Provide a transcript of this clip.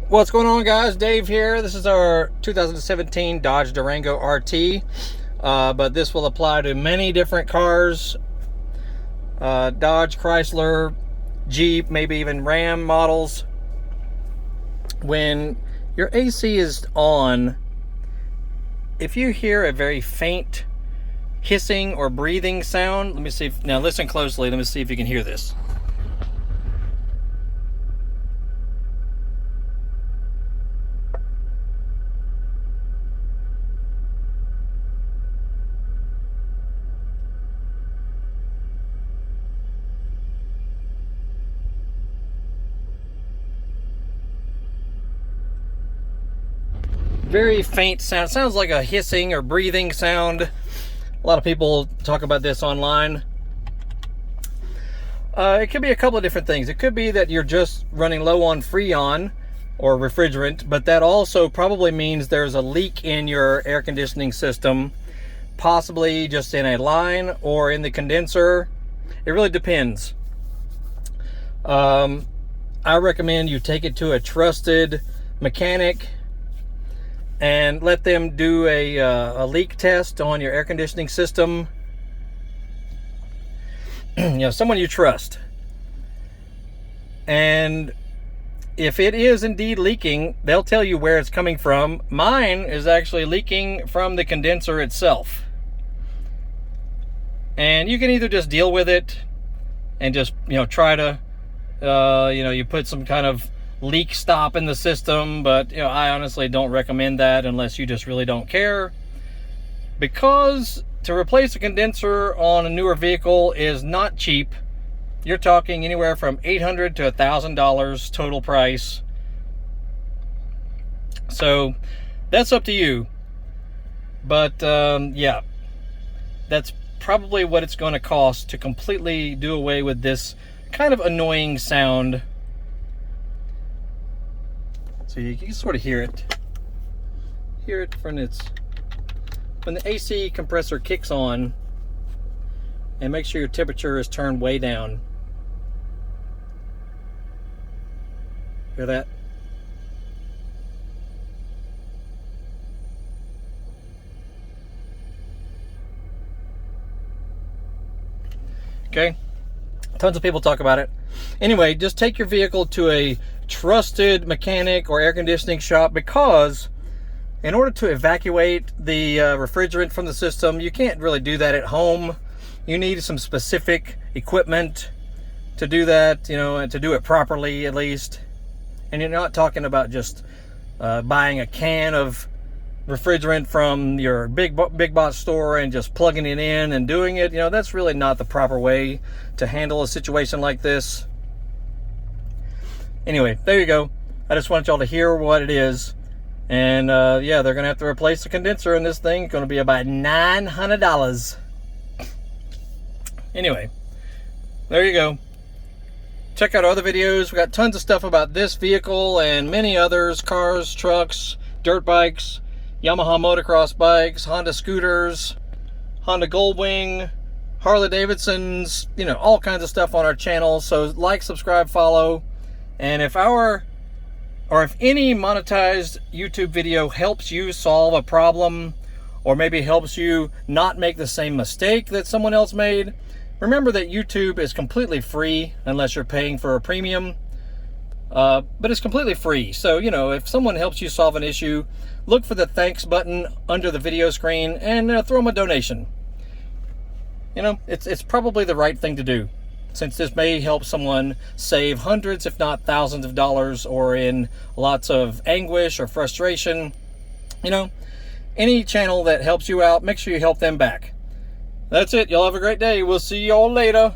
What's going on, guys? Dave here. This is our 2017 Dodge Durango RT, but this will apply to many different cars, Dodge, Chrysler, Jeep, maybe even Ram models. When your AC is on, if you hear a very faint hissing or breathing sound, let me see if, now listen closely, let me see if you can hear this. Very faint sound. Sounds like a hissing or breathing sound. A lot of people talk about this online. It could be a couple of different things. It could be that you're just running low on Freon or refrigerant, but that also probably means there's a leak in your air conditioning system, possibly just in a line or in the condenser. It really depends. I recommend you take it to a trusted mechanic and let them do a leak test on your air conditioning system. You know, someone you trust. And if it is indeed leaking, they'll tell you where it's coming from. Mine is actually leaking from the condenser itself. And you can either just deal with it and just, try to, you put some kind of leak stop in the system, but I honestly don't recommend that unless you just really don't care, because to replace a condenser on a newer vehicle is not cheap. You're talking anywhere from $800 to $1,000 total price. So that's up to you, but yeah, that's probably what it's going to cost to completely do away with this kind of annoying sound. So you can sort of hear it when the AC compressor kicks on, and make sure your temperature is turned way down. Hear that? Okay, tons of people talk about it. Anyway, just take your vehicle to a trusted mechanic or air conditioning shop, because in order to evacuate the refrigerant from the system, you can't really do that at home. You need some specific equipment to do that, and to do it properly at least. And you're not talking about just buying a can of refrigerant from your big box store and just plugging it in and doing it. That's really not the proper way to handle a situation like this. Anyway, there you go. I just want y'all to hear what it is. And yeah, they're gonna have to replace the condenser in this thing. It's gonna be about $900. Anyway, there you go. Check out our other videos. We got tons of stuff about this vehicle and many others: cars, trucks, dirt bikes, Yamaha motocross bikes, Honda scooters, Honda Goldwing, Harley Davidsons, all kinds of stuff on our channel. So like, subscribe, follow. And if any monetized YouTube video helps you solve a problem, or maybe helps you not make the same mistake that someone else made, remember that YouTube is completely free unless you're paying for a premium. But it's completely free. So, if someone helps you solve an issue, look for the thanks button under the video screen and throw them a donation. It's probably the right thing to do, since this may help someone save hundreds, if not thousands of dollars, or in lots of anguish or frustration. Any channel that helps you out, make sure you help them back. That's it. Y'all have a great day. We'll see y'all later.